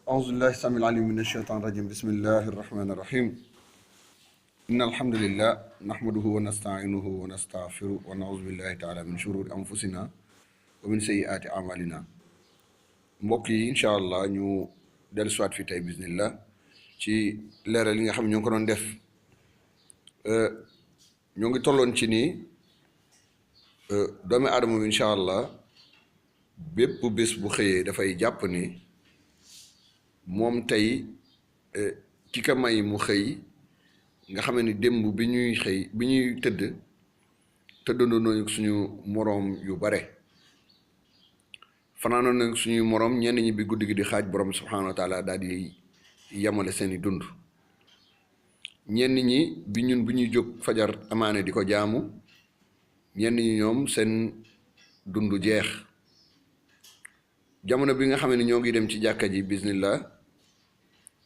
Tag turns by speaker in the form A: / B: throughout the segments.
A: أعوذ بالله السميع العليم من الشيطان الرجيم بسم الله الرحمن الرحيم إن الحمد لله نحمده ونستعينه ونستغفره ونعوذ بالله تعالى من شرور أنفسنا ومن سيئات أعمالنا mbokk yi incha allah ñu dellu siwaat fi tey bismillah ci leeral yi nga xam ne ñoo ngi ko doon def ñoo ngi tolloon ci ni doomi aadama bi incha allah bépp bés bu xëyee dafay jàpp ni moom tey ki ka may mu xëy nga xam ni démb bi ñuy tëddandoo nañu suñu moroom yu bare fanaanoon nag suñuy moroom ñenn ñi bi guddi gi di xaaj borom subhanahu wa taala daal di yamale seeni dund ñenn ñi bi ñun bu ñuy jóg fajar amaane di ko jaamu ñenn ñi ñoom seen dund jeex jamono bi nga xam ne ñoo ngi dem ci jàkka ji bismillah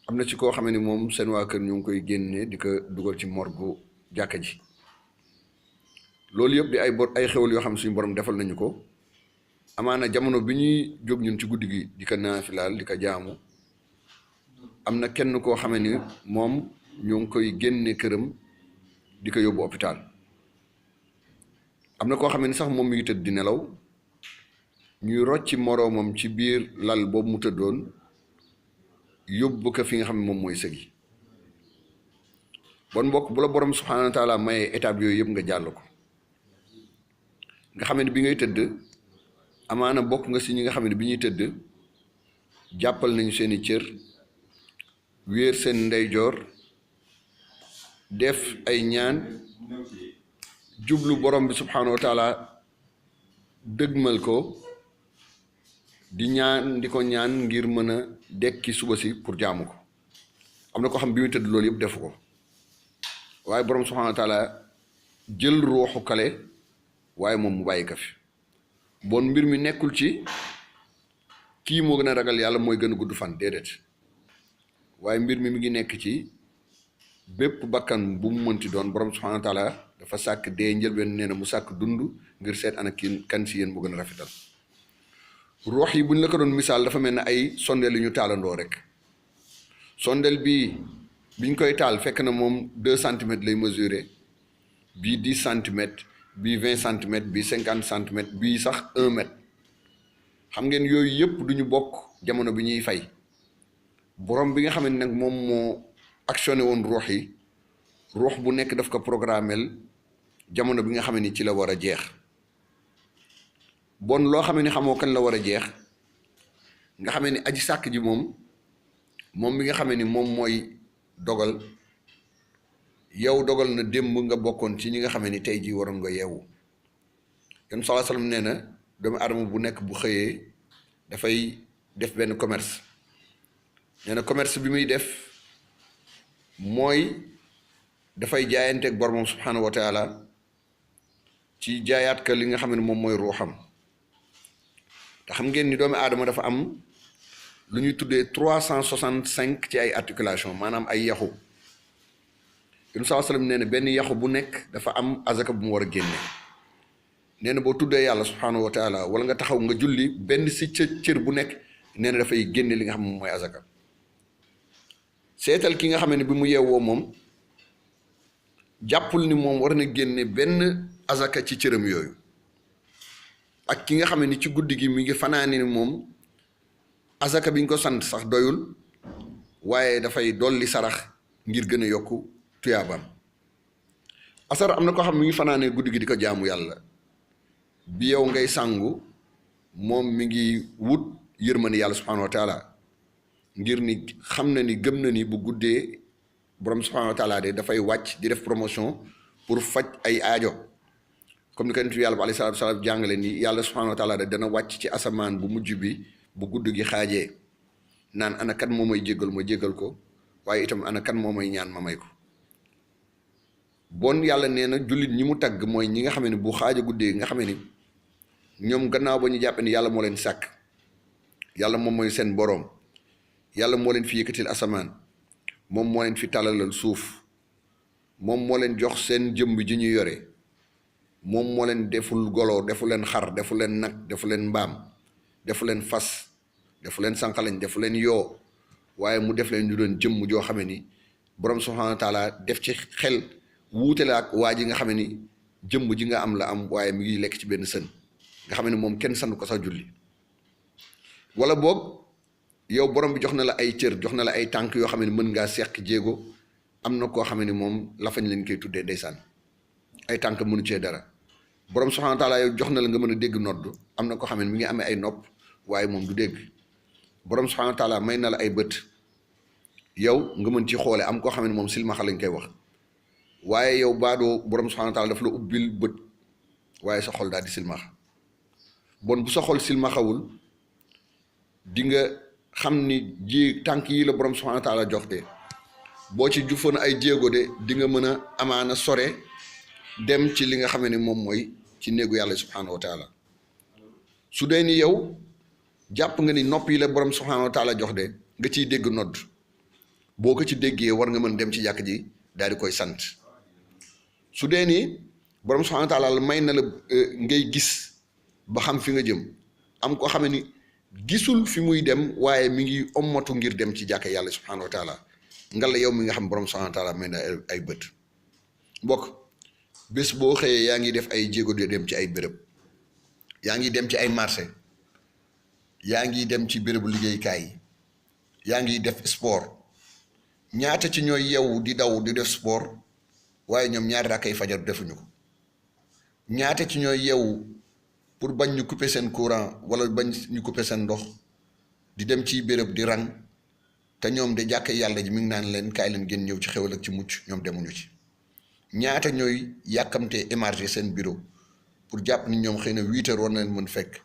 A: am na ci koo xam ne moom seen waa kër ñu ngi koy génne di ko dugal ci morgu jàkka ji loolu yëpp di ay xewal yoo xam suñu borom defal nañu ko amaana jamono bi ñuy jóg ñun ci guddi gi di ko naafilaal di ko jaamu am na kenn koo xam ne moom ñoo ngi koy génne këram di ko yóbbu hôpital am na koo xam ne sax moom mi ngi tëdd di nelaw ñuy rocci moroomam ci biir lal boobu mu tëddoon yóbbu ko fi nga xam ne moom mooy sëgi bon mbokk bu la borom subhanahu wa taala maye étape yooyu yëpp nga jàll ko nga xam ne bi ngay tëdd amaana bokk nga si ñi nga xam ne bi ñuy tëdd jàppal nañu seeni cër wéer seen ndeyjoor def ay ñaan jublu borom bi subhanahu wa taala dëgmal ko di ñaan di ko ñaan ngir mën a dekki suba si pour jaamu ko am na ko xam bi muy tëdd loolu yëpp defu ko waaye borom subhanahu wa taala jël ruuxu kale waaye moom mu bàyyi ka fi bon mbir mi nekkul ci kii moo gën a ragal yàlla mooy gën a gudd fan déedéet waaye mbir mi ngi nekk ci bépp bakkan bu mu mënti doon borom subhanahu wa taala dafa sàkk dee njëlbeen nee na mu sàkk dund ngir seet ana kan si yéen mu gën a rafetal ruux yi bu ñu la ko doon misaal dafa mel ne ay sondeel yu ñu taalandoo rek sondeel bii biñ koy taal fekk na moom 2 centimètres lay mesurer bii 10 centimètres bii 20 centimètres bii 50 centimètres bii sax 1 mètre xam ngeen yooyu yëpp du ñu bokk jamono bi ñuy fay borom bi nga xam ne nag moom moo actionné woon ruux yi ruux bu nekk daf ko programmel jamono bi nga xam ne ci la war a jeex bon loo xam ne xamoo kan la war a jeex nga xam ne aji sàkk ji moom bi nga xam ne moom mooy dogal yow dogal na démb nga bokkoon ci ñi nga xam ne tey jii waroon nga yeewu yon sallallahu alayhi wasallam nee na doomu aadama bu nekk bu xëyee dafay def benn commerce nee na commerce bi muy def mooy dafay jaayanteeg boromam subhanahu wa taala ci jaayaat ka li nga xam ne moom mooy ruuxam te xam ngeen ni doomu aadama dafa am lu ñuy tuddee 365 ci ay articulation maanaam ay yaxu yonent saa sallam nee na benn yaxu bu nekk dafa am azaka bu mu war a génne nee na boo tuddee yàlla subhanahu wa taala wala nga taxaw nga julli benn si cër bu nekk nee na dafay génne li nga xam ne moom mooy azaka seetal ki nga xam ne bi mu yeewoo moom jàppul ni moom war na génne benn azaka ci cëram yooyu ak ki nga xam ne ci guddi gi mi ngi fanaani ni moom azaka bi ñu ko sant sax doyul waaye dafay dolli sarax ngir gën a yokku tuyaabam asar am na ko xam mi ngi fanaanee guddi gi di ko jaamu yàlla bi yow ngay sangu moom mi ngi wut yërmande yàlla subhanahu wa taala ngir ni xam na ni gëm na ni bu guddee borom subhanahu wa taala de dafay wàcc di def promotion pour faj ay aajo comme ni ko nit yàlla bi alayhi salaatu wasalaam jàngale ni yàlla subhanahu wa taala de dana wàcc ci asamaan bu mujj bi bu gudd gi xaajee naan ana kan moo may jéggal ma jéggal ko waaye itam ana kan moo may ñaan ma may ko bon yàlla nee na jullit ñi mu tagg mooy ñi nga xam ne bu xaaja guddee nga xam ne ñoom gannaaw ba ñu jàppe ni yàlla moo leen sàkk yàlla moom mooy seen boroom yàlla moo leen fi yëkkatil asamaan moom moo leen fi tàllalal suuf moom moo leen jox seen jëmb ji ñu yore moom moo leen deful golo defu leen xar defu leen nag defu leen mbaam defu leen fas defu leen sànqalañ defu leen yoo waaye mu def leen ñu doon jëmm joo xame ni borom subhanahu wa taala def ci xel wuute la ak waa ji nga xame ni jëmm ji nga am la am waaye mi ngi lekk ci benn sën nga xam ne moom kenn sandu ko sax julli. wala boog yow borom bi jox na la ay cër jox na la ay tànk yoo xam ne mën ngaa seq jéego am na koo xam ne moom lafañ lañ koy tuddee ndeysaan ay tànk mënu cee dara borom subhanahu wa taala yow jox na la nga mën a dégg nodd am na koo xam ne mi ngi amee ay nopp waaye moom du dégg borom subhanahu wa taala may na la ay bët yow nga mën ci xoole am koo xam ne moom silmaxa lañ koy wax waaye yow baadoo borom subhanahu wa taala daf la ubbil bët waaye sa xol daal di silmaxa bon bu sa xol silmaxawul di nga xam ni ji tànk yi la borom subhanahu wa taala jox de boo ci jufoon ay jéego de di nga mën a amaana sore dem ci li nga xam ne moom mooy ci néegu yàlla subhanahu wa taala su dee ni yow jàpp nga ni nopp yi la borom subhanahu wa taala jox de nga ciy dégg nodd boo ko ci déggee war nga mën dem ci jàkk ji daal di koy sant su dee ni borom subhanahu wa taala may na la ngay gis ba xam fi nga jëm am koo xam ni gisul fi muy dem waaye mi ngi ommatu ngir dem ci jàkk yàlla subhanahu wa taala ngalla yow mi nga xam borom subhanahu wa taala may na ay bët mbokk bés boo xëyee yaa ngi def ay jéego di dem ci ay béréb yaa ngi dem ci ay marché yaa ngi dem ci bérébu liggéeykaay yi yaa ngi def sport ñaata ci ñooy yeewu di daw di def sport waaye ñoom ñaari rakkay fajar defuñu ko ñaata ci ñooy yeewu pour bañ ñu couper seen courant wala bañ ñu couper seen ndox di dem ci béréb di rang te ñoom de jàkk yàlla ji mi ngi naan leen kaay leen ngeen ñëw ci xewal ak ci mucc ñoom demuñu ci ñaata ñooy yàkkamtee émarger seen bureau pour jàpp ni ñoom xëy na 8 heures war na leen mën fekk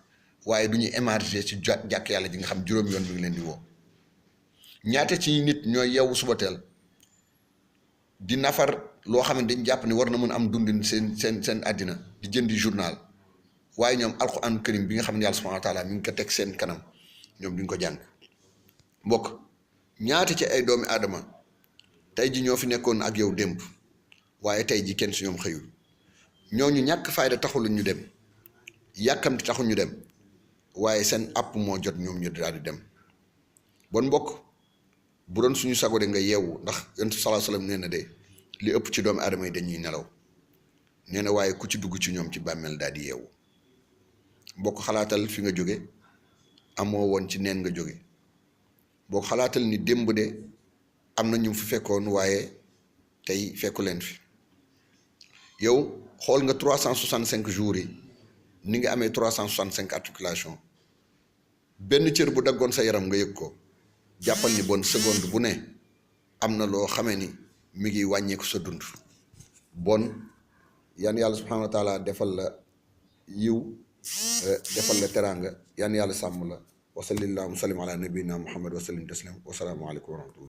A: waaye du ñuy émarger ci jàkk yàlla ji nga xam juróom yoon mi ngi leen di woo ñaata ci nit ñooy yeewu suba teel di nafar loo xam ne dañ jàpp ni war na mën am dundin seen àddina di jëndi journal waaye ñoom alquran karim bi nga xam ne yàlla subhanahu wa taala mi ngi ko teg seen kanam ñoom duñ ko jàng mbokk ñaata ci ay doomi aadama tey ji ñoo fi nekkoon ak yow démb waaye tey ji kenn si ñoom xëyul ñooñu ñàkk fayda taxul ñu dem yàkkamti taxul ñu dem waaye seen àpp moo jot ñoom ñu daal di dem bon mbokk bu doon suñu sago de nga yeewu ndax yonent sallallahu alayhi wasallam nee na de li ëpp ci doomi aadama yi dañuy nelaw nee na waaye ku ci dugg ci ñoom ci bàmmeel daal di yeewu mbokk xalaatal fi nga jóge amoo woon ci neen nga jóge boo xalaatal ni démb de am na ñu fi fekkoon waaye tey fekku leen fi yow xool nga 365 jours yi ni nga amee 365 articulation benn cër bu daggoon sa yaram nga yëg ko jàppal ni bon seconde bu ne am na loo xamee ni mi ngi wàññeeku sa dund bon yan yàlla subhanahu wa taala defal la yiw defal la teraanga yan yàlla sàmm la wa sallallahu sallim ala nabiyina muhammad wa sallim taslim wa salaamu aleykum wa rahmatullah